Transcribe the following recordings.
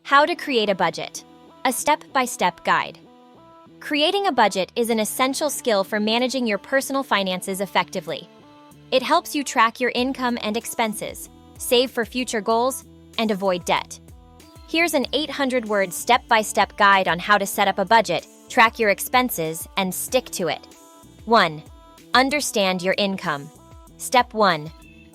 How to create a budget. A step-by-step guide. Creating a budget is an essential skill for managing your personal finances effectively. It helps you track your income and expenses, save for future goals, and avoid debt. Here's an 800-word step-by-step guide on how to set up a budget, track your expenses, and stick to it. 1. Understand your income. Step 1.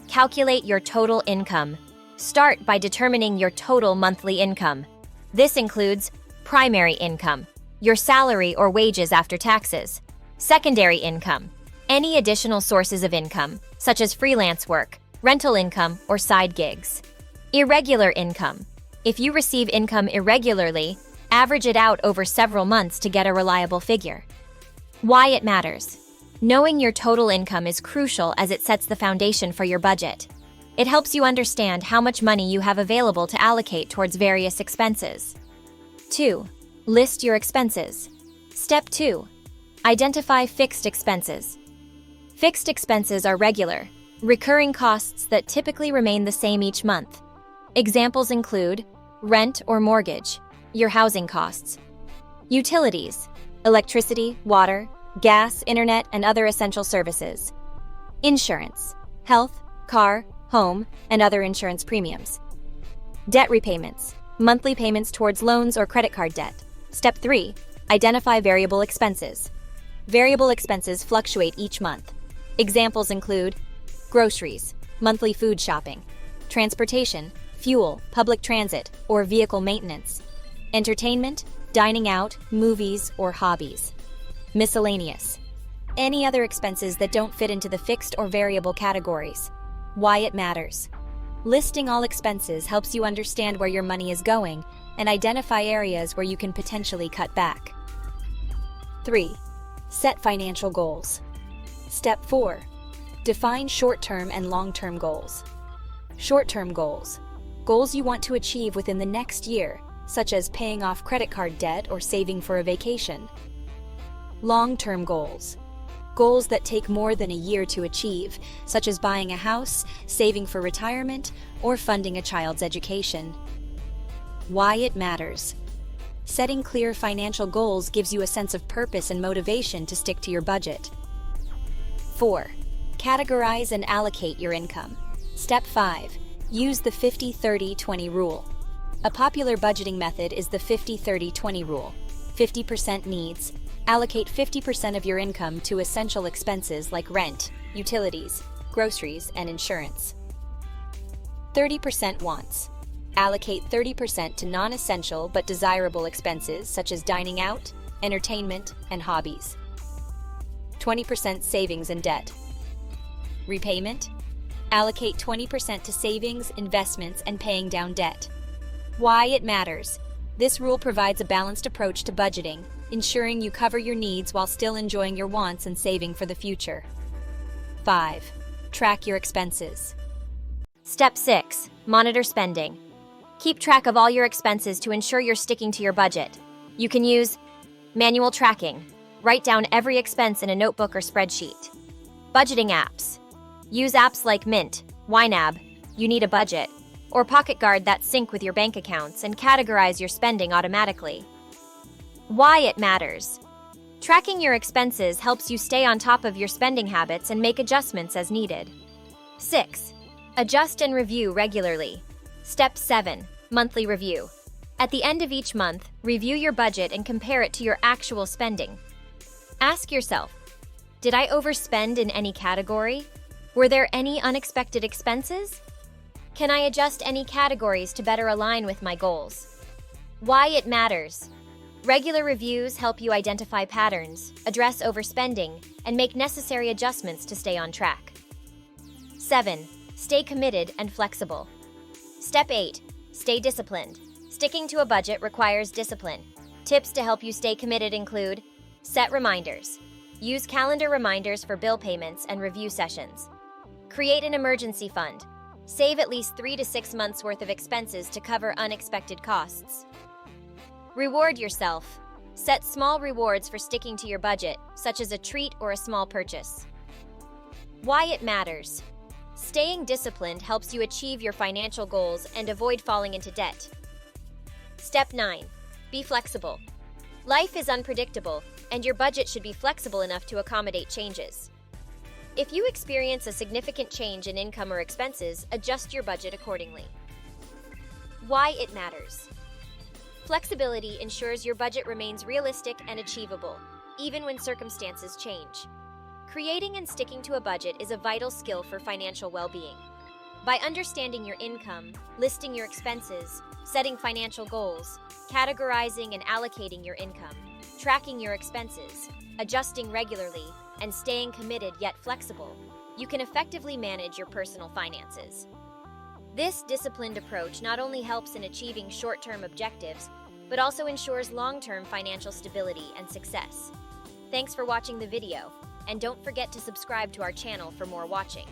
Calculate your total income. Start by determining your total monthly income. This includes primary income, your salary or wages after taxes; secondary income, any additional sources of income, such as freelance work, rental income, or side gigs; irregular income. If you receive income irregularly, average it out over several months to get a reliable figure. Why it matters. Knowing your total income is crucial as it sets the foundation for your budget. It helps you understand how much money you have available to allocate towards various expenses. 2. List your expenses. Step 2. Identify fixed expenses. Fixed expenses are regular, recurring costs that typically remain the same each month. Examples include rent or mortgage, your housing costs; utilities, electricity, water, gas, internet, and other essential services; insurance, health, car, home, and other insurance premiums; debt repayments, monthly payments towards loans or credit card debt. Step 3. Identify variable expenses. Variable expenses fluctuate each month. Examples include groceries, monthly food shopping; transportation, fuel, public transit, or vehicle maintenance; entertainment, dining out, movies, or hobbies; miscellaneous, any other expenses that don't fit into the fixed or variable categories. Why it matters. Listing all expenses helps you understand where your money is going and identify areas where you can potentially cut back. 3. Set financial goals. Step 4. Define short-term and long-term goals. Short-term goals. Goals you want to achieve within the next year, such as paying off credit card debt or saving for a vacation. Long-term goals. Goals that take more than a year to achieve, such as buying a house, saving for retirement, or funding a child's education. Why it matters. Setting clear financial goals gives you a sense of purpose and motivation to stick to your budget. 4. Categorize and allocate your income. Step 5. Use the 50-30-20 rule. A popular budgeting method is the 50-30-20 rule. 50% needs. Allocate 50% of your income to essential expenses like rent, utilities, groceries, and insurance. 30% wants. Allocate 30% to non-essential but desirable expenses such as dining out, entertainment, and hobbies. 20% savings and debt. Repayment. Allocate 20% to savings, investments, and paying down debt. Why it matters. This rule provides a balanced approach to budgeting, ensuring you cover your needs while still enjoying your wants and saving for the future. 5. Track your expenses. Step 6. Monitor spending. Keep track of all your expenses to ensure you're sticking to your budget. You can use manual tracking. Write down every expense in a notebook or spreadsheet. Budgeting apps. Use apps like Mint, YNAB, You Need a Budget, or Pocket Guard that sync with your bank accounts and categorize your spending automatically. Why it matters. Tracking your expenses helps you stay on top of your spending habits and make adjustments as needed. 6. Adjust and review regularly. Step 7. Monthly review. At the end of each month, review your budget and compare it to your actual spending. Ask yourself, did I overspend in any category? Were there any unexpected expenses? Can I adjust any categories to better align with my goals? Why it matters. Regular reviews help you identify patterns, address overspending, and make necessary adjustments to stay on track. 7. Stay committed and flexible. Step 8. Stay disciplined. Sticking to a budget requires discipline. Tips to help you stay committed include: set reminders. Use calendar reminders for bill payments and review sessions. Create an emergency fund. Save at least 3 to 6 months' worth of expenses to cover unexpected costs. Reward yourself. Set small rewards for sticking to your budget, such as a treat or a small purchase. Why it matters. Staying disciplined helps you achieve your financial goals and avoid falling into debt. Step 9. Be flexible. Life is unpredictable, and your budget should be flexible enough to accommodate changes. If you experience a significant change in income or expenses, adjust your budget accordingly. Why it matters. Flexibility ensures your budget remains realistic and achievable, even when circumstances change. Creating and sticking to a budget is a vital skill for financial well-being. By understanding your income, listing your expenses, setting financial goals, categorizing and allocating your income, tracking your expenses, adjusting regularly, and staying committed yet flexible, you can effectively manage your personal finances. This disciplined approach not only helps in achieving short-term objectives, but also ensures long-term financial stability and success. Thanks for watching the video, and don't forget to subscribe to our channel for more watching.